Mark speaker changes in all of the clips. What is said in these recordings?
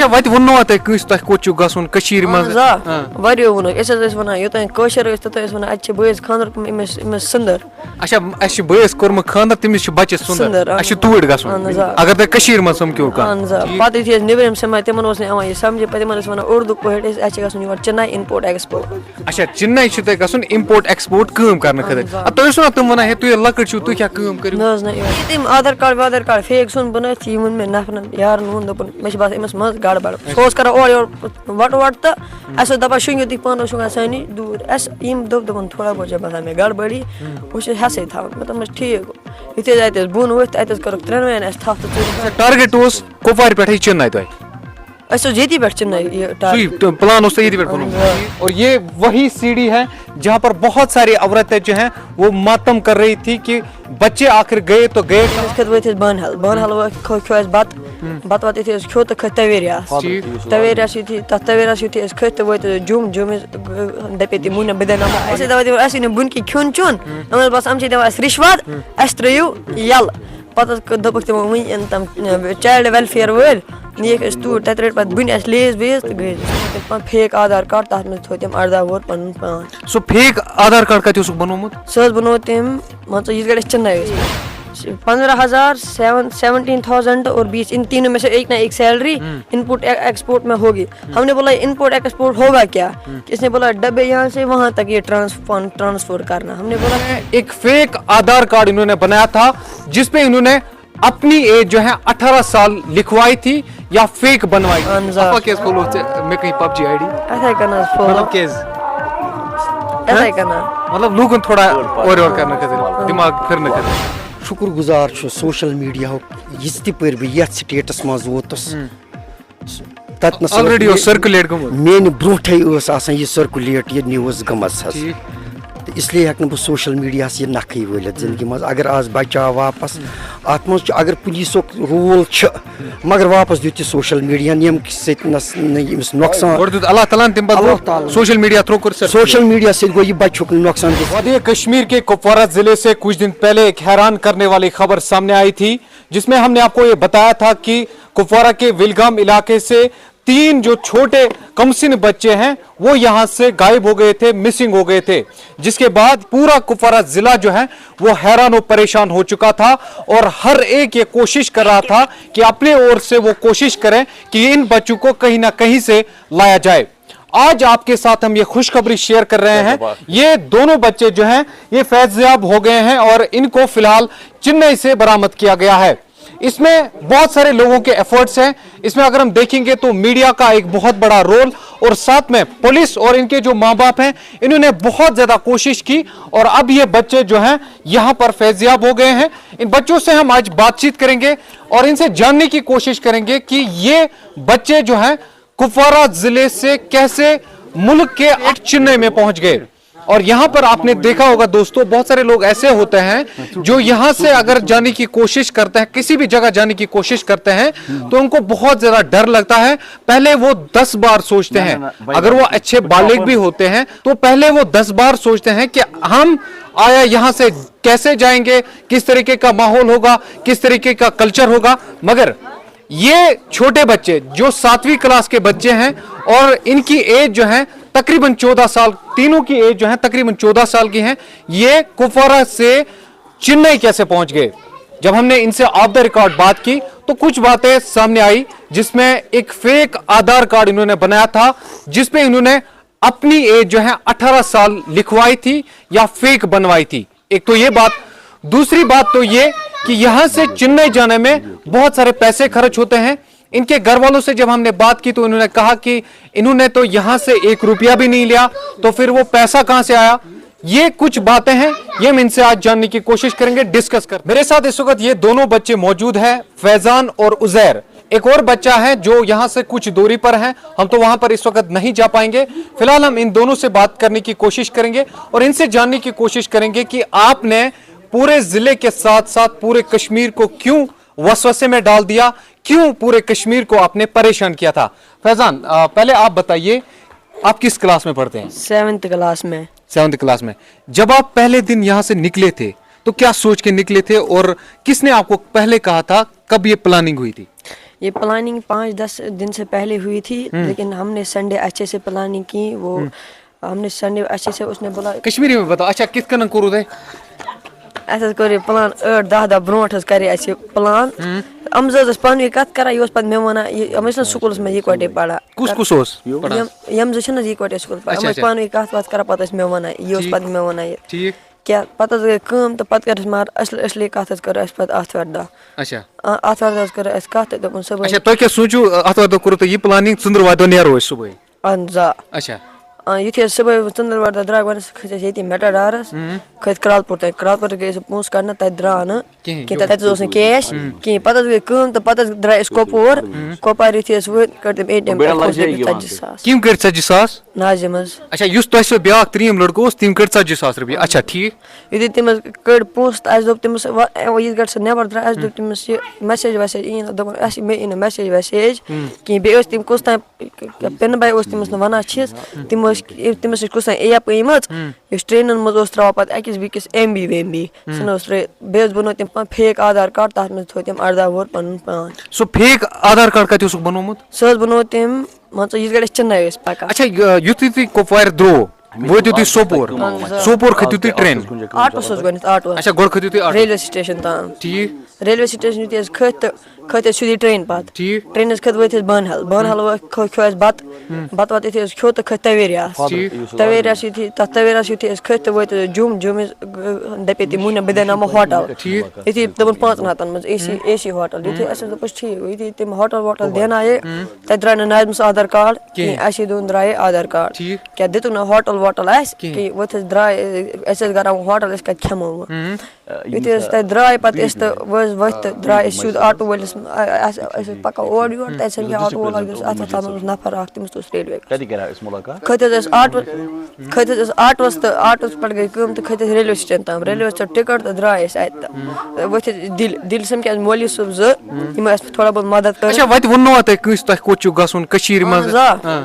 Speaker 1: اچھا وت ونو تہ کس تہ کوچ گسن کشیر مز
Speaker 2: واریو ونو اس ونان یوتان کوشر اس توتان ونان اچ بٲیِس خاندر امس سندر
Speaker 1: اچھا اس بٲیِس کوٚرمُت خاندر تٔمِس چھُ بچہِ سُندر اس توٗرۍ گژھُن اگر تۄہہِ کشیر مز سمکھیو کانٛہہ
Speaker 2: پتہٕ یُتھُے أسۍ نیٚبرِم سماے تِمن اوس نہٕ یِوان یہِ سمجھ پتہٕ تِمن ٲسۍ ونان اردوٗ پٲٹھۍ اسہِ چھُ گژھُن یور چِناے اِمپورٹ ایکسپورٹ
Speaker 1: اچھا چِناے چھُ تۄہہِ گژھُن اِمپورٹ ایکسپورٹ کٲم کرنہٕ خٲطرٕ تُہۍ ٲسِو نا تِم ونان ہے تُہۍ لۄکٕٹۍ چھِو تُہۍ کیٛاہ کٲم کٔرِو
Speaker 2: نہ حظ نہ تٔمۍ آدھار کارڈ فیک ژھُن بنٲیِتھ یہِ ووٚن مےٚ نفرن یارن ووٚن دوٚپُن مےٚ چھِ باسان أمِس منٛز گڑبڑ سُہ اوس کران اورٕ یورٕ وٹہٕ تہٕ اَسہِ اوس دپان شۄنٛگِو تُہۍ پانہٕ شۄنٛگان سانہِ نِش دوٗر اَسہِ یِم دوٚپُن تھوڑا بہت چھِ باسان مےٚ گڑبڑی بہٕ چھُس ہٮ۪سٕے تھاوان مےٚ دوٚپمَس ٹھیٖک گوٚو یُتھُے أسۍ اَتہِ ٲسۍ بۄن ؤتھۍ اَتہِ حظ کٔرٕکھ ترٛٮ۪نوَیَن اَسہِ تھپھ تہٕ ژٔلۍ
Speaker 1: ٹارگیٹ اوس کپوارِ پٮ۪ٹھٕے چِناے تۄہہِ
Speaker 2: اَسہِ اوس ییٚتی پٮ۪ٹھ چِناے یہِ
Speaker 1: پلان اس یہی پہ اور یہ وہی سیڑھی ہے جہاں پر بہت ساری عورتیں جو ہیں وہ ماتم کر رہی تھی کہ بچے آخر گئے تو گئے
Speaker 2: ؤتھۍ أسۍ بانہل کھیوٚو اَسہِ بتہٕ وتہٕ یُتھُے أسۍ کھیوٚو تہٕ کھٔتۍ تویریاہس یُتھُے تتھ تویریاہس یُتھُے أسۍ کھٔتۍ تہٕ وٲتۍ جوٚم دپے تِم مونۍ بہٕ دِمہٕ اَسہِ ٲسۍ دپان اَسہِ یی نہٕ بۄنہِ کِنۍ کھیوٚن چیوٚن یِم ٲسۍ باسان یِم چھِ دِوان اَسہِ رِشوت اَسہِ ترٛٲیِو یَلہٕ پتہٕ حظ دوٚپُکھ تِمو وٕنۍ یِن تِم چایلڈ ویلفِیر وٲلۍ نِیِکھ أسۍ توٗرۍ تتہِ رٔٹۍ پتہٕ بٕنہِ اَسہِ لیز ویز تہٕ گٔے أسۍ فیک آدھار کارڈ تتھ منٛز تھوٚو تٔمۍ 18 وُہُر پنُن پان
Speaker 1: سُہ فیک آدھار کارڈ کتہِ اوسُکھ بنومُت
Speaker 2: سُہ حظ بنوو تٔمۍ مان ژٕ یِتھ کٲٹھۍ أسۍ چِناے ٲسۍ 15,000 17,000 اور 20 ان تینوں میں سے ایک نہ ایک سیلری انپوٹ ایکسپورٹ میں ہوگی ہم نے بولا انپورٹ ایکسپورٹ ہوگا کیا اس نے بولا ڈبے یہاں سے وہاں تک یہ ٹرانسفر کرنا ہم نے بولا
Speaker 1: ایک فیک آدھار کارڈ انہوں نے بنایا تھا جس پہ انہوں نے اپنی ایج جو ہے 18 سال لکھوائی تھی یا فیک بنوائی میں کہیں پب جی آئی ڈی
Speaker 2: ایسا کرنا ایسا کرنا
Speaker 1: مطلب لوگن تھوڑا اور کرنا خاطر دماغ پھرنے خاطر
Speaker 3: شکر گزار سوشل میڈیا یس تہ پھر بہ یتھ سٹیٹس مز ووتس تتنس
Speaker 1: آلریڈی سرکولیٹ گوٚمُت
Speaker 3: میانہ برونٹھے ٲس آسان یہ سرکولیٹ یہ نیوز گٔمٕژ حظ تو اس لیے ہیٚکہٕ نہٕ بہٕ سوشل میڈیاہس یہ نکھٕے ؤلِتھ زندگی مز اگر آز بچہ آو واپس اتھ مز اگر پولیسُک رول چھ مگر واپس دیُت یہ سوشل میڈیا ییٚمہِ سۭتۍ أمِس نۄقصان
Speaker 1: اللہ تعالیٰ نے تم پر سوشل میڈیا تھرو کر
Speaker 3: سوشل میڈیا سے گوٚو یہ بچُک نۄقصان
Speaker 1: وادی کشمیر کے کپوارہ ضلع سے کچھ دن پہلے ایک حیران کرنے والی خبر سامنے آئی تھی جس میں ہم نے آپ کو یہ بتایا تھا کہ کپوارہ کے ولگام علاقے سے 3 جو چھوٹے کمسن بچے ہیں وہ یہاں سے غائب ہو گئے تھے مسنگ ہو گئے تھے جس کے بعد پورا کپوارہ ضلع جو ہے وہ حیران و پریشان ہو چکا تھا اور ہر ایک یہ کوشش کر رہا تھا کہ اپنے اور سے وہ کوشش کریں کہ ان بچوں کو کہیں نہ کہیں سے لایا جائے آج آپ کے ساتھ ہم یہ خوشخبری شیئر کر رہے ہیں یہ دونوں بچے جو ہیں یہ فیض یاب ہو گئے ہیں اور ان کو فی الحال چنئی سے برآمد کیا گیا ہے اس میں بہت سارے لوگوں کے ایفرٹس ہیں اس میں اگر ہم دیکھیں گے تو میڈیا کا ایک بہت بڑا رول اور ساتھ میں پولیس اور ان کے جو ماں باپ ہیں انہوں نے بہت زیادہ کوشش کی اور اب یہ بچے جو ہیں یہاں پر فیضیاب ہو گئے ہیں ان بچوں سے ہم آج بات چیت کریں گے اور ان سے جاننے کی کوشش کریں گے کہ یہ بچے جو ہیں کپوارہ ضلع سے کیسے ملک کے چنئی میں پہنچ گئے اور یہاں پر آپ نے دیکھا ہوگا دوستو بہت سارے لوگ ایسے ہوتے ہیں جو یہاں سے اگر جانے کی کوشش کرتے ہیں کسی بھی جگہ جانے کی کوشش کرتے ہیں تو ان کو بہت زیادہ ڈر لگتا ہے پہلے وہ 10 بار سوچتے ہیں اگر وہ اچھے بالغ بھی ہوتے ہیں تو پہلے وہ 10 بار سوچتے ہیں کہ ہم آیا یہاں سے کیسے جائیں گے کس طریقے کا ماحول ہوگا کس طریقے کا کلچر ہوگا مگر یہ چھوٹے بچے جو 7ویں کلاس کے بچے ہیں اور ان کی ایج جو ہے تقریباً 14 سال تینوں کی ایج جو ہے تقریباً 14 سال کی ہیں یہ کپوارہ سے چنئی کیسے پہنچ گئے جب ہم نے ان سے آف دا ریکارڈ بات کی تو کچھ باتیں سامنے آئی جس میں ایک فیک آدھار کارڈ انہوں نے بنایا تھا جس پہ انہوں نے اپنی ایج جو ہے 18 سال لکھوائی تھی یا فیک بنوائی تھی ایک تو یہ بات دوسری بات تو یہ کہ یہاں سے چنئی جانے میں بہت سارے پیسے خرچ ہوتے ہیں ان کے گھر والوں سے جب ہم نے بات کی تو انہوں نے کہا کہ انہوں نے تو یہاں سے 1 روپیہ بھی نہیں لیا تو پھر وہ پیسہ کہاں سے آیا یہ کچھ باتیں ہیں یہ ہم ان سے آج جاننے کی کوشش کریں گے ڈسکس کر میرے ساتھ اس وقت یہ دونوں بچے موجود ہیں فیضان اور عزیر ایک اور بچہ ہے جو یہاں سے کچھ دوری پر ہے ہم تو وہاں پر اس وقت نہیں جا پائیں گے فی الحال ہم ان دونوں سے بات کرنے کی کوشش کریں گے اور ان سے جاننے کی کوشش کریں گے کہ آپ نے پورے ضلع کے ساتھ ساتھ پورے کشمیر کو کیوں وسوسے میں ڈال دیا کیوں پورے کشمیر کو آپ نے پریشان کیا تھا فیضان پہلے آپ بتائیے آپ کس کلاس میں پڑھتے ہیں
Speaker 2: 7th کلاس میں
Speaker 1: 7th کلاس میں جب آپ پہلے دن یہاں سے نکلے تھے تو کیا سوچ کے نکلے تھے اور کس نے آپ کو پہلے کہا تھا کب یہ پلاننگ ہوئی تھی
Speaker 2: یہ پلاننگ 5-10 دن سے پہلے ہوئی تھی لیکن ہم نے سنڈے اچھے سے پلاننگ کی وہ ہم نے سنڈے اچھے سے اس نے بولا
Speaker 1: کشمیری میں بتاؤ اچھا کت کنن کوٚروٕ تۄہہِ
Speaker 2: اَسہِ حظ کوٚر یہِ پلان 8-10 دۄہ برونٛٹھ حظ کَرے اَسہِ یہِ پلان یِم زٕ حظ ٲسۍ پانہٕ ؤنۍ کَتھ کَران یہِ اوس پَتہٕ مےٚ وَنان یِم ٲسۍ نہ سکوٗلَس منٛز یِکوَٹے پَران
Speaker 1: کُس اوس
Speaker 2: یِم زٕ چھِنہٕ حظ یِکوَٹے سکوٗل پَران یِم ٲسۍ پانہٕ ؤنۍ کَتھ وَتھ کَران پَتہٕ ٲسۍ مےٚ وَنان یہِ اوس پَتہٕ مےٚ وَنان یہِ
Speaker 1: ٹھیٖک
Speaker 2: کیٛاہ پَتہٕ حظ گٔے کٲم تہٕ پَتہٕ کٔر اَسہِ مگر اَصلی کَتھ حظ کٔر اَسہِ پَتہٕ آتھوارِ دۄہ
Speaker 1: اچھا
Speaker 2: آتھوارِ دۄہ حظ کٔر اَسہِ کَتھ تہٕ دوٚپُن صُبحٲے
Speaker 1: اچھا تۄہہِ کیٛاہ سوٗنٛچِو آتھوارِ دۄہ کوٚروٕ تۄہہِ یہِ پلانِنٛگ ژٔنٛدٕروارِ دۄہ نیرو أسۍ صُبحٲے
Speaker 2: اہن حظ آ
Speaker 1: اچھا
Speaker 2: یُتھُے أسۍ صُبحٲے ژٔنٛدٕروارِ دۄہ درٛاے گۄڈنٮ۪تھ کھٔتۍ أسۍ ییٚتی میٹاڈارَس کھٔتۍ کرٛالپوٗر تانۍ کرٛالپوٗر گٔے أسۍ پونٛسہٕ کَڑنہِ تَتہِ درٛاو نہٕ کِہیٖنۍ تَتہِ حظ اوس نہٕ کیش کِہیٖنۍ پَتہٕ حظ گٔے کٲم تہٕ پَتہٕ حظ درٛاے أسۍ کۄپوور کۄپوارِ یُتھُے أسۍ وٲتۍ کٔڑ تٔمۍ ATM 40 ساس
Speaker 1: کِم کٔرۍ 40 ساس
Speaker 2: ناظِم حظ
Speaker 1: اچھا یُس تۄہہِ سُہ بیٛاکھ ترٛیٚیِم لٔڑکہٕ اوس تٔمۍ کٔڑۍ 40 ساس رۄپیہِ اچھا ٹھیٖک
Speaker 2: یُتھُے تٔمۍ حظ کٔڑۍ پونٛسہٕ تہٕ اَسہِ دوٚپ تٔمِس یِتھ گٲٹھۍ سُہ نٮ۪بر درٛاے اَسہِ دوٚپ تٔمِس یہِ میسیج ویسیج یی نہٕ دوٚپُن اَسہِ مےٚ یی نہٕ میسیج ویسیج کِہیٖنۍ بیٚیہِ ٲسۍ تِم کُس تام پِنہٕ باے اوس تٔمِس نہٕ وَنان چھِس تٔمِس ٲسۍ کُس تام ایپ أنۍمٕژ یُس ٹرٛینَن منٛز اوس ترٛاوان پَتہٕ أکِس بیٚکِس MB وٮ۪م سُہ نہ اوس ترٛٲیِتھ بیٚیہِ حظ بنوو تٔمۍ فیک آدھار کارڈ تَتھ منٛز تھوٚو تٔمۍ 18 وُہُر پَنُن پان
Speaker 1: سُہ فیک آدھار کارڈ کَتہِ اوسُکھ بنوومُت
Speaker 2: سُہ حظ بنوو تٔمۍ مان ژٕ یِتھ گٲٹھۍ أسۍ چِنَے ٲسۍ پَکان
Speaker 1: اچھا یُتھُے تُہۍ کۄپوارِ درٛوو وٲتِو تُہۍ سوپور سوپور کھٔتِو تُہۍ ٹرٛینہِ
Speaker 2: آٹوٗوَس اوس گۄڈنٮ۪تھ آٹوٗ
Speaker 1: اچھا گۄڈٕ کھٔتِو تُہۍ آٹوٗ
Speaker 2: ریلوے سِٹیشَن تام
Speaker 1: ٹھیٖک
Speaker 2: ریلوے سِٹیشَن یُتھُے أسۍ کھٔتۍ تہٕ کھٔتۍ أسۍ سیوٚدُے ٹرٛینہِ پَتہٕ
Speaker 1: ٹھیٖک
Speaker 2: ٹرٛینہِ حظ کھٔتۍ ؤتھۍ أسۍ بانہل کھیوٚو اَسہِ بَتہٕ وَتہٕ یُتھُے أسۍ کھیوٚو تہٕ کھٔتۍ تَویریاہَس تَویریاہَس یُتھُے تَتھ تَویریاہَس یُتھُے أسۍ کھٔتۍ تہٕ وٲتۍ جوٚم دَپے تٔمۍ موٗنیا بہٕ دیٛاوناومو ہوٹَل یُتھُے دوٚپُن 5 ہَتَن منٛز AC ہوٹَل یُتھُے اَسہِ حظ دوٚپُس ٹھیٖک یُتھُے تٔمۍ ہوٹَل ووٹَل دیٛانایے تَتہِ درٛاے نہٕ ناظمَس آدھار کارڈ کِہیٖنۍ اَسے دوٚپُن درٛایے آدھار کارڈ کیٛاہ دِتُکھ نہٕ ہوٹَل ووٹَل اَسہِ کِہیٖنۍ ؤتھۍ أسۍ درٛاے أسۍ ٲسۍ کَران ہوٹَل أسۍ کَتہِ کھٮ۪مو وۄنۍ یُتھُے أسۍ تَتہِ درٛاے پَتہٕ أسۍ تہٕ ؤتھۍ تہٕ درٛاے أسۍ سیوٚد آٹوٗ وٲلِس أسۍ ٲسۍ پَکان اورٕ یورٕ تَتہِ سَمکھے آٹوٗ وول اَکھ دوٚپُس اَتھ تھَوان اوس نَفر اَکھ تٔمِس اوس ریلوے کھٔتۍ حظ أسۍ آٹوٗوَس تہٕ آٹوٗوَس پٮ۪ٹھ گٔے کٲم تہٕ کھٔتۍ أسۍ ریلوے سِٹیشَن تام ریلوے ژٔٹ ٹِکَٹ تہٕ درٛاے أسۍ اَتہِ تہٕ ؤتھۍ أسۍ دِلہِ سَمکھے اَسہِ مولوی صٲب زٕ یِمو اَسہِ تھوڑا بہت مَدد کٔر
Speaker 1: اچھا وَتہِ ووٚننوا تۄہہِ کٲنٛسہِ تۄہہِ کوٚت چھُو گژھُن کٔشیٖرِ منٛز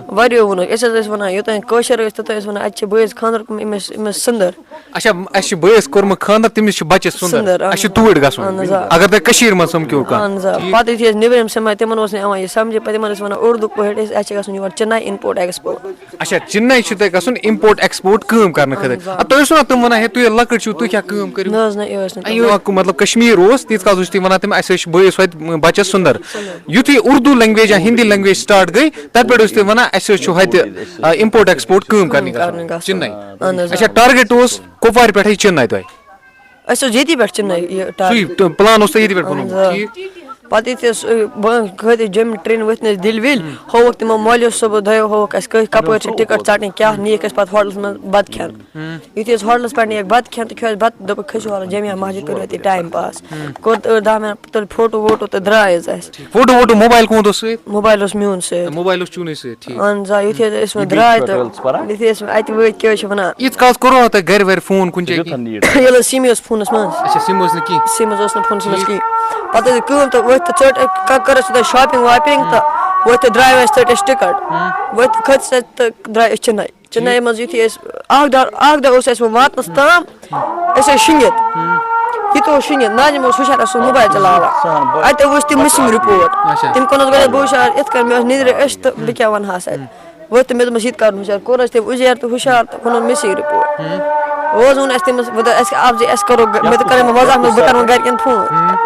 Speaker 2: واریاہو ووٚنُکھ أسۍ حظ ٲسۍ وَنان یوٚتانۍ کٲشِر ٲسۍ توٚتانۍ ٲسۍ وَنان اَتہِ چھِ بٲیِس خانٛدر کوٚرمُت أمِس سٕنٛدٕر
Speaker 1: اچھا اَسہِ چھُ بٲیِس کوٚرمُت خانٛدر تٔمِس چھُ بَچَس سُنٛدر اَسہِ چھُ توٗرۍ گژھُن اگر تۄہہِ کٔشیٖرِ منٛز سَمکھیو
Speaker 2: اہن حظ آ پَتہٕ یُتھُے أسۍ نیٚبرِم سَماے تِمن اوس نہٕ یِوان یہِ سَمجے پَتہٕ تِمن ٲسۍ وَنان اُردو پٲٹھۍ اَسہِ چھِ گژھُن یور چِنَے اِمپوٹ ایٚکٕسپوٹ
Speaker 1: اچھا چِنَے چھُ تۄہہِ گژھُن اِمپوٹ ایٚکٕسپوٹ کٲم کرنہٕ خٲطرٕ تۄہہِ اوسوٕ نا تِم وَنان ہے تُہۍ ییٚلہِ لۄکٕٹۍ چھِو تُہۍ کیٛاہ کٲم کٔرِو
Speaker 2: نہ حظ نہ یہِ ٲسۍ نہٕ
Speaker 1: مطلب کشمیٖر اوس تیٖتِس کالس اوس تُہۍ وَنان تِم اَسہِ حظ چھُ بٲیِس وَتہِ بَچَس سُنٛدر یُتھُے اُردو لینٛگویج یا ہِندی لینٛگویج سٹاٹ گٔے تَتہِ پٮ۪ٹھ ٲسۍ تُہۍ وَنان اَسہِ حظ چھُ ہُتہِ اِمپوٹ ایٚکٕسپوٹ کٲم کَرنہِ گژھُن چِنَے اچھا ٹارگیٹ اوس کۄپوارِ پٮ۪ٹھٕے چِنَے تۄہہِ
Speaker 2: اَسہِ اوس ییٚتی پٮ۪ٹھ چِنَے
Speaker 1: سُے پٕلان اوس تۄہہِ ییٚتہِ پٮ۪ٹھ بنومُت ٹھیٖک
Speaker 2: پَتہٕ یُتھُے أسۍ کھٔتۍ أسۍ جوٚمہِ ٹرٛینہِ ؤتھۍ نہٕ أسۍ دِلہِ وِلہِ ہووُکھ تِمو مولوِیو صٲبو دۄیو ہووُکھ اَسہِ کَپٲرۍ چھِ ٹِکَٹ ژَٹٕنۍ کیٛاہ نِیَکھ أسۍ پَتہٕ ہوٹلَس منٛز بَتہٕ کھٮ۪ن یُتھُے أسۍ ہوٹلَس پٮ۪ٹھ نِیَکھ بَتہٕ کھٮ۪ن تہٕ کھیوٚو اَسہِ بَتہٕ دوٚپُکھ کھٔسِو وَلہٕ جامعہ مسجِد کٔرِو أتی ٹایم پاس کوٚر 8-10 مِنَٹ تُلۍ فوٹوٗ ووٹوٗ تہٕ درٛاے حظ اَسہِ
Speaker 1: فوٹوٗ موبایل کوٚت اوس سۭتۍ
Speaker 2: موبایل اوس میون سۭتۍ
Speaker 1: موبایل اوس چوٗنٕے سۭتۍ
Speaker 2: اہن حظ آ یُتھُے حظ أسۍ وۄنۍ درٛاے تہٕ یُتھُے أسۍ اَتہِ وٲتۍ کیٛاہ حظ چھِ وَنان
Speaker 1: ییٖتِس کالس کوٚروا تۄہہِ گرِ وَرِ فون کُنہِ جایہِ
Speaker 2: ییٚلہِ حظ سِمٕے اوس فونَس منٛز
Speaker 1: اچھا سِم ٲس نہٕ کینٛہہ
Speaker 2: سِم حظ اوس نہٕ فونَس منٛز کِہیٖنۍ پَتہٕ حظ کٲم تہٕ ؤتھۍ تہٕ ژٔٹ کٔر اَسہِ شاپِنٛگ واپِنٛگ تہٕ ؤتھۍ تہٕ درٛاے اَسہِ ژٔٹ اَسہِ ٹِکَٹ ؤتھۍ کھٔتۍ أسۍ تہٕ درٛاے أسۍ چِنَے منٛز یُتھُے أسۍ اَکھ دۄہ اوس اَسہِ وۄنۍ واتنَس تام أسۍ ٲسۍ شِنٛگِتھ یہِ تہِ اوس شِنٛگِتھ ناظِم اوس ہُشار اوس سُہ موبایل چلاوان اَتہِ وٕچھ تٔمۍ مِسِنٛگ رِپوٹ تٔمۍ کوٚرنَس گۄڈٕنٮ۪تھ بہٕ ہُشار یِتھ کٔنۍ مےٚ ٲس نِندرِ أچھ تہٕ بہٕ کیٛاہ وَنہٕ ہَس اَتہِ ؤتھۍ تہٕ مےٚ دوٚپمَس یہِ تہِ کَرُن ہُشار کوٚر اَسہِ تٔمۍ اُجیر تہٕ ہُشار تہٕ کوٚرنَس مِسِنٛگ رِپوٹ وۄنۍ حظ ووٚن اَسہِ تٔمِس اَسہِ اَسہِ کَرو مےٚ تہِ کَرے مَزاق منٛز بہٕ کَرٕ وۄنۍ گَرِکٮ۪ن فون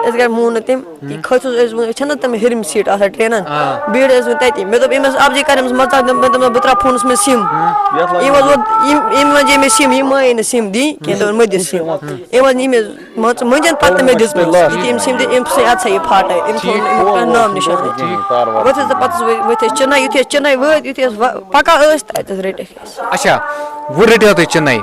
Speaker 2: أسۍ گٔے مون نہٕ تٔمۍ کھٔتۍ حظ أسۍ وۄنۍ چھَنہ تِم ہیٚرِم سیٖٹ آسان ٹرٛینَن بیٖٹھۍ ٲسۍ وۄنۍ تَتی مےٚ دوٚپ أمِس اَپزی کَریمَس مَزاق مےٚ دوٚپمَس بہٕ ترٛاوٕ فونَس منٛز سِم أمۍ حظ ووت أمۍ وَنے مےٚ سِم یِم مانے نہٕ سِم دِنۍ کینٛہہ دوٚپُن مٔہ دِ سِم أمۍ حظ نی مےٚ مان ژٕ مٔنٛزِم پَتہٕ تہٕ مےٚ دِژمٕژ یُتھُے أمۍ سِم دِژ أمۍ سٕے اَدٕ سا یہِ پھاٹے أمۍ تھوٚو اَمیُک نام نِشانٕے ؤتھۍ حظ تہٕ پَتہٕ حظ ؤتھۍ أسۍ چِنَے یُتھُے أسۍ چِنَے وٲتۍ یُتھُے أسۍ پَکان ٲسۍ تہٕ اَتہِ حظ رٔٹِکھ أسۍ
Speaker 1: اچھا وۄنۍ رٔٹیو تُہۍ چِنَے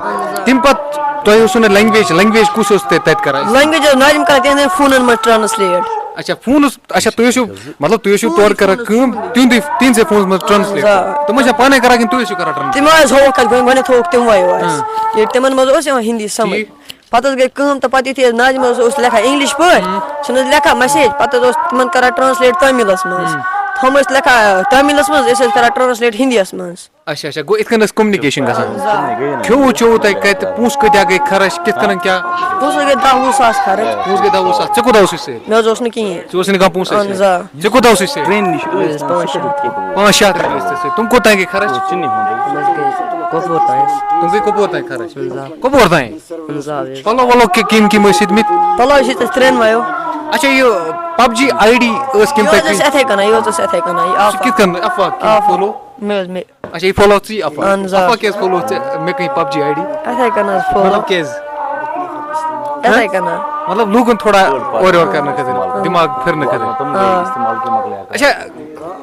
Speaker 1: تَمہِ پَتہٕ تۄہہِ اوسوٕ نہٕ لینٛگویج کُس اوس تۄہہِ تَتہِ کران
Speaker 2: لینٛگویج حظ ناظِم کران تِہنٛدٮ۪ن فونَن منٛز ٹرٛانسلیٹ
Speaker 1: اچھا فونَس اچھا تُہۍ ٲسِو مطلب تُہۍ ٲسِو تورٕ کران کٲم تِہنٛدسٕے فونَس منٛز ٹرٛانسلیٹ تِم ٲسیا پانے کران کِنہٕ تُہۍ ٲسِو کران ٹرٛانسلیٹ
Speaker 2: تِمو حظ ہووُکھ اَسہِ گۄڈنٮ۪تھ ہووُکھ تِموٕے اَسہِ ییٚلہِ تِمن منٛز اوس یِوان ہِندی سَمٕجھ پَتہٕ حظ گٔے کٲم تہٕ پَتہٕ یُتھُے حظ ناظِم حظ اوس لیکھان اِنٛگلِش پٲٹھۍ چھِنہٕ حظ لیکھان میسیج پَتہٕ حظ اوس تِمن کران ٹرٛانسلیٹ تامِلَس منٛز ہُم ٲسۍ لیکھان تامِلَس منٛز أسۍ ٲسۍ کران ٹرٛانسلیٹ ہِندیَس منٛز
Speaker 1: اچھا اچھا گو اتھ کن کمنکیشن گژھان کھیو چو تہ کت پونس کتیا گئی خرچ کت کن کیا
Speaker 2: پونسہٕ گٔے 10-20 ساس خرٕچ
Speaker 1: پونس گئی 10 ساس ژےٚ کوٗتاہ اوسُے سۭتۍ
Speaker 2: مےٚ حظ اوس نہٕ کِہیٖنۍ
Speaker 1: ژےٚ اوسُے نہٕ کانٛہہ پونسہٕ
Speaker 2: اہن حظ آ
Speaker 1: ژےٚ کوٗتاہ اوسُے سۭتۍ
Speaker 4: ٹرین نِش
Speaker 1: 500 رۄپیہِ ٲسۍ ژےٚ سۭتۍ تِم کوٚتام گٔے خرچ
Speaker 4: کۄپوور تام
Speaker 1: تِم گٔے کۄپوور تام خرچ کۄپوور تام
Speaker 4: آ
Speaker 1: پلو ولو کِم ٲسۍ سۭتمٕتۍ
Speaker 2: پَلو چھِ أسۍ 3 وَیو
Speaker 1: اچھا یہ PUBG ID ٲس کِم
Speaker 2: یہِ
Speaker 1: تۄہہِ
Speaker 2: حظ ٲسۍ یِتھَے کَنۍ یہِ حظ ٲسۍ یِتھَے کَنۍ یہِ
Speaker 1: سُہ کِتھ کٔنۍ افوا فولو
Speaker 2: مےٚ حظ مےٚ
Speaker 1: اچھا یہ فولو ژٕ افوا
Speaker 2: اہن حظ آ
Speaker 1: افوا کیٛازِ فولو ژےٚ مےٚ کٕنۍ PUBG ID
Speaker 2: یِتھَے کَنۍ حظ فولو
Speaker 1: مطلب کیٛازِ
Speaker 2: یِتھَے کَنۍ
Speaker 1: مطلب لوٗکن تھوڑا اورٕ یورٕ کرنہٕ خٲطرٕ دِماغ پھِرنہٕ خٲطرٕ اچھا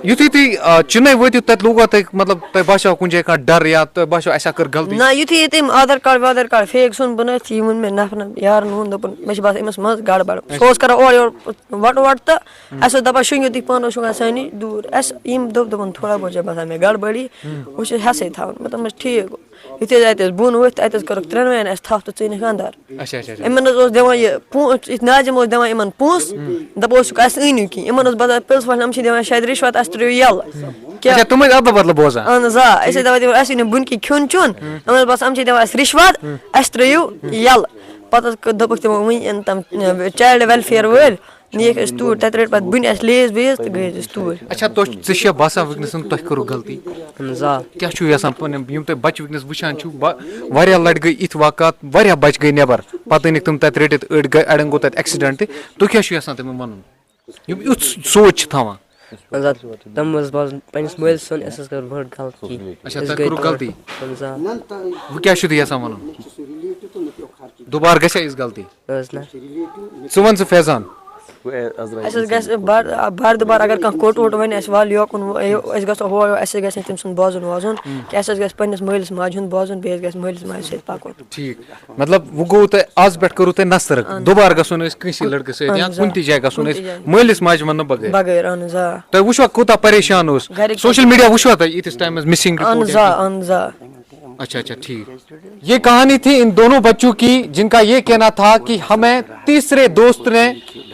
Speaker 1: یُتھُے تُہۍ چِنَے وٲتِو تَتہِ لوٗگوا تۄہہِ مطلب تۄہہِ باسیو کُنہِ جایہِ کانٛہہ ڈر یا تۄہہِ باسیو اَسہِ کٔر غلطی
Speaker 2: نہ یُتھُے یہِ تٔمۍ آدھار کارڈ فیک ژھُن بنٲیِتھ یہِ ووٚن مےٚ نفرن یارن ووٚن دوٚپُن مےٚ چھِ باسان أمِس منٛز گڑبڑ سُہ اوس کران اورٕ یورٕ وۄٹہٕ تہٕ اَسہِ اوس دَپان شۄنٛگِو تُہۍ پانہٕ شۄنٛگان سانہِ نِش دوٗر اَسہِ یِم دوٚپُن تھوڑا بہت چھِ باسان مےٚ گڑبڑی وۄنۍ چھِ ہٮ۪سٕے تھاوُن مےٚ دوٚپمَس ٹھیٖک گوٚو یُتھُے أسۍ اَتہِ ٲسۍ بۄن ؤتھۍ اَتہِ حظ کٔرٕکھ 3 وَیَن اَسہِ تھپھ تہٕ ژٕنِکھ اَندر
Speaker 1: اچھا اچھا
Speaker 2: یِمن حظ اوس دِوان یہِ یِتھ ناظِم اوس دِوان یِمن پونٛسہٕ دَپان اوسُکھ اَسہِ أنِو کینٛہہ یِمن اوس باسان پٔژھۍ پٲٹھۍ یِم چھِ دِوان شاید رِشوت اَسہِ ترٛٲیِو یَلہٕ
Speaker 1: اچھا تِم ٲسۍ اَدلہٕ بدلہٕ بوزان
Speaker 2: اہن حظ آ أسۍ ٲسۍ دَپان اَسہِ أنِو بۄنہِ کِنۍ کھیوٚن چیوٚن یِمن اوس باسان یِم چھِ دِوان اَسہِ رِشوت اَسہِ ترٛٲیِو یَلہٕ پَتہٕ حظ دوٚپُکھ تِمو وٕنۍ یِن تِم چایلڈ ویلفِیَر وٲلۍ نِیِکھ أسۍ توٗرۍ تَتہِ رٔٹۍ پَتہٕ بٕنہِ اَسہِ لیز ویز تہٕ گٔے أسۍ توٗرۍ
Speaker 1: اچھا ژےٚ چھےٚ باسان وٕنکیٚنَس تۄہہِ کٔرٕو غلطی
Speaker 4: اہن حظ آ
Speaker 1: کیٛاہ چھُو یَژھان پَنٕنۍ یِم تۄہہِ بَچہِ وٕنکیٚنَس وٕچھان چھُو واریاہ لَٹہِ گٔے یِتھۍ واقعات واریاہ بَچہِ گٔے نٮ۪بر پَتہٕ أنِکھ تِم تَتہِ رٔٹِتھ أڑۍ گٔے اَڑٮ۪ن گوٚو تَتہِ ایٚکسِڈٮ۪نٛٹ تہِ تُہۍ کیٛاہ چھُو یَژھان تِمن وَنُن یِم یُتھ سونٛچ چھِ تھاوان
Speaker 4: اہن حظ تِم حظ بوزن پنٛنِس مٲلۍ سُنٛد اَسہِ حظ کٔر بٔڑ غلطی
Speaker 1: اچھا تۄہہِ کٔرٕو غلطی
Speaker 4: اہن حظ آ
Speaker 1: وۄنۍ کیٛاہ چھُو تُہۍ یَژھان وَنُن دُبارٕ گژھِ یِژھ غلطی
Speaker 4: نہ حظ نہ
Speaker 1: ژٕ وَن ژٕ فیضان
Speaker 2: اَسہِ حظ گژھِ بار دُبار اگر کانٛہہ کوٚٹ ووٚٹ وَنہِ اَسہِ وَل یوکُن أسۍ گژھو ہور یور اَسہِ گژھِ نہٕ تٔمۍ سُنٛد بوزُن ووزُن کہِ اَسہِ حظ گژھِ پنٛنِس مٲلِس ماجہِ ہُنٛد بوزُن بیٚیہِ حظ گژھِ مٲلِس ماجہِ سۭتۍ پَکُن
Speaker 1: ٹھیٖک مطلب وۄنۍ گوٚو تۄہہِ آز پٮ۪ٹھ کوٚروٕ تۄہہِ نصرت دُبارٕ گژھُن أسۍ کٲنٛسہِ لٔڑکہٕ سۭتۍ یا کُنہِ تہِ جایہِ گژھُن أسۍ مٲلِس ماجہِ وَننہٕ بغٲر
Speaker 2: بغٲر اہن حظ آ
Speaker 1: تۄہہِ وٕچھوا کوٗتاہ پریشان اوس سوشل میڈیا وٕچھوا تۄہہِ ییٖتِس ٹایمَس مِسِنٛگ
Speaker 2: اہن حظ آ اہن حظ آ
Speaker 1: اچھا اچھا ٹھیک یہ کہانی تھی ان دونوں بچوں کی جن کا یہ کہنا تھا کہ ہمیں تیسرے دوست نے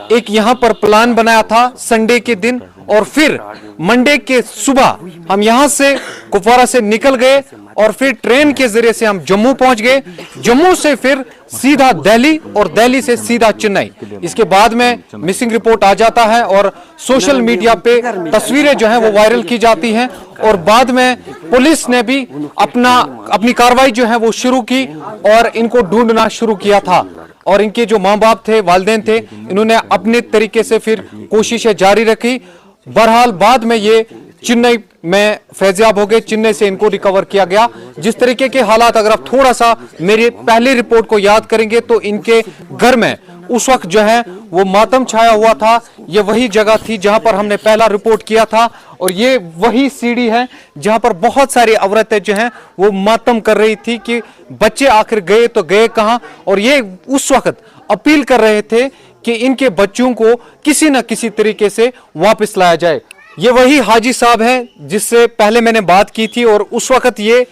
Speaker 1: ایک یہاں پر پلان بنایا تھا سنڈے کے دن اور پھر منڈے کے صبح ہم یہاں سے کپوارہ سے نکل گئے اور پھر ٹرین کے ذریعے سے ہم جموں پہنچ گئے جموں سے پھر سیدھا دہلی اور دہلی سے سیدھا چنئی اس کے بعد میں مسنگ رپورٹ آ جاتا ہے اور سوشل میڈیا پہ تصویریں جو ہیں وہ وائرل کی جاتی ہیں اور بعد میں پولیس نے بھی اپنی کارروائی جو ہے وہ شروع کی اور ان کو ڈھونڈنا شروع کیا تھا اور ان کے جو ماں باپ تھے والدین تھے انہوں نے اپنے طریقے سے پھر کوششیں جاری رکھی بہرحال بعد میں یہ چنئی میں فیضیاب ہو گئے چنئی سے ان کو ریکور کیا گیا جس طریقے کے حالات اگر آپ تھوڑا سا میری پہلی رپورٹ کو یاد کریں گے تو ان کے گھر میں اس وقت جو ہے وہ ماتم چھایا ہوا تھا یہ وہی جگہ تھی جہاں پر ہم نے پہلا رپورٹ کیا تھا اور یہ وہی سیڑھی ہے جہاں پر بہت ساری عورتیں جو ہیں وہ ماتم کر رہی تھی کہ بچے آخر گئے تو گئے کہاں اور یہ اس وقت اپیل کر رہے تھے کہ ان کے بچوں کو کسی نہ کسی طریقے سے واپس لایا جائے یہ وہی حاجی صاحب ہیں جس سے پہلے میں نے بات کی تھی اور اس وقت یہ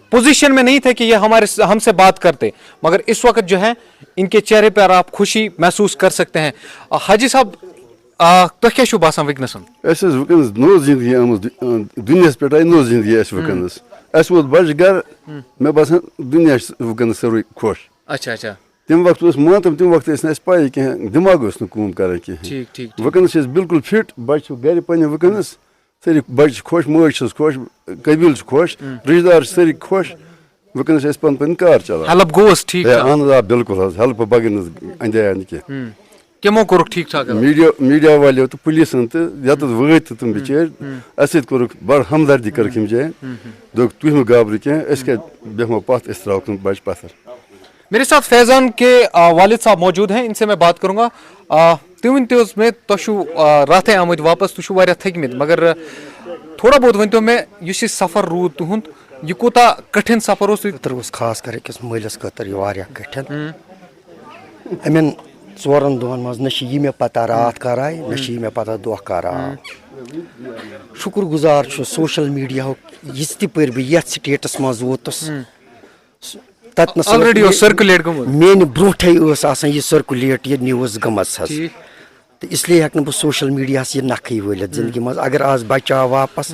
Speaker 1: پوزیشن میں نہیں تھے کہ یہ ہم سے بات کرتے مگر اس وقت جو ہے ان کے چہرے پر آپ خوشی محسوس کر سکتے ہیں حاجی صاحب تُہۍ کیٛاہ چھُو باسان وٕنکیٚنَس
Speaker 5: اَسہِ حظ وٕنکیٚنَس نٔو زندگی آمٕژ دُنیاہَس پٮ۪ٹھ آیہِ نٔو زندگی اَسہِ وٕنکیٚنَس اَسہِ ووت بَچہِ گَرٕ مےٚ باسان دُنیا چھُ وٕنکیٚنَس سٲرٕے خۄش
Speaker 1: اچھا اچھا
Speaker 5: تَمہِ وقتہٕ اوس ماتم تَمہِ وقتہٕ ٲسۍ نہٕ اَسہِ پَیی کینٛہہ دٮ۪ماغ اوس نہٕ کٲم کَران کِہیٖنۍ
Speaker 1: ٹھیٖک ٹھیٖک
Speaker 5: وٕنکیٚنَس چھِ أسۍ بِلکُل فِٹ بَچہِ چھُ گَرِ پنٛنہِ وٕنکیٚنَس سٲری بَچہِ چھِ خۄش مٲج چھَس خۄش قبیٖل چھُ خۄش رِشتہٕ دار چھِ سٲری خۄش وٕنکیٚنَس چھِ أسۍ پَنُن پَنٕنۍ کار چَلاوان
Speaker 1: ہیلپ گوس ٹھیٖک
Speaker 5: اہن حظ آ بِلکُل حظ ہیلپہٕ بغٲر نہٕ حظ اَندیٛاو نہٕ کینٛہہ
Speaker 1: کِمو کوٚرُکھ ٹھیٖک ٹھاک
Speaker 5: میٖڈیا والیو تہٕ پُلیٖسَن تہٕ یَتَتھ وٲتۍ تہٕ تِم بِچٲرۍ اَسہِ سۭتۍ کوٚرُکھ بَڑٕ ہمدردی کٔرٕکھ یِم جایہِ دوٚپُکھ تُہۍ مہٕ گابرِو کینٛہہ أسۍ کیٛازِ بیٚہمو پَتھ أسۍ ترٛاوہوکھ تِم بَچہِ پَتھر
Speaker 1: میرے ساتھ فیضان کے والد صاحب موجود ہیں ان سے میں بات کروں گا تُہۍ ؤنۍتو حظ مےٚ تۄہہِ چھُو راتھٕے آمٕتۍ واپس تُہۍ چھُو واریاہ تھٔکمٕتۍ مگر تھوڑا بہت ؤنۍتو مےٚ یُس یہِ سفر روٗد تُہُنٛد یہِ کوٗتاہ کٹھِن سفر اوس
Speaker 3: خٲطرٕ اوس خاص کر أکِس مٲلِس خٲطرٕ یہِ واریاہ کٹھِن یِمن 4 دۄہن منٛز نہ چھِ یہِ مےٚ پتہ راتھ کر آیہِ نہ چھِ یہِ مےٚ پتہ دۄہ کر آو شُکُر گُزار چھُ سوشل میٖڈیاہُک یِژ تہِ پٲرۍ بہٕ یتھ سٹیٹس منٛز ووتُس تتنس میانہِ برونٛٹھے ٲس آسان یہِ سٔرکُلیٹ یہِ نِوٕز گٔمٕژ حظ تہٕ اسلیے ہٮ۪کہٕ نہٕ بہٕ سوشل میٖڈیاہس یہِ نکھٕے وٲلِتھ زندگی منٛز اگر آز بچہِ آو واپس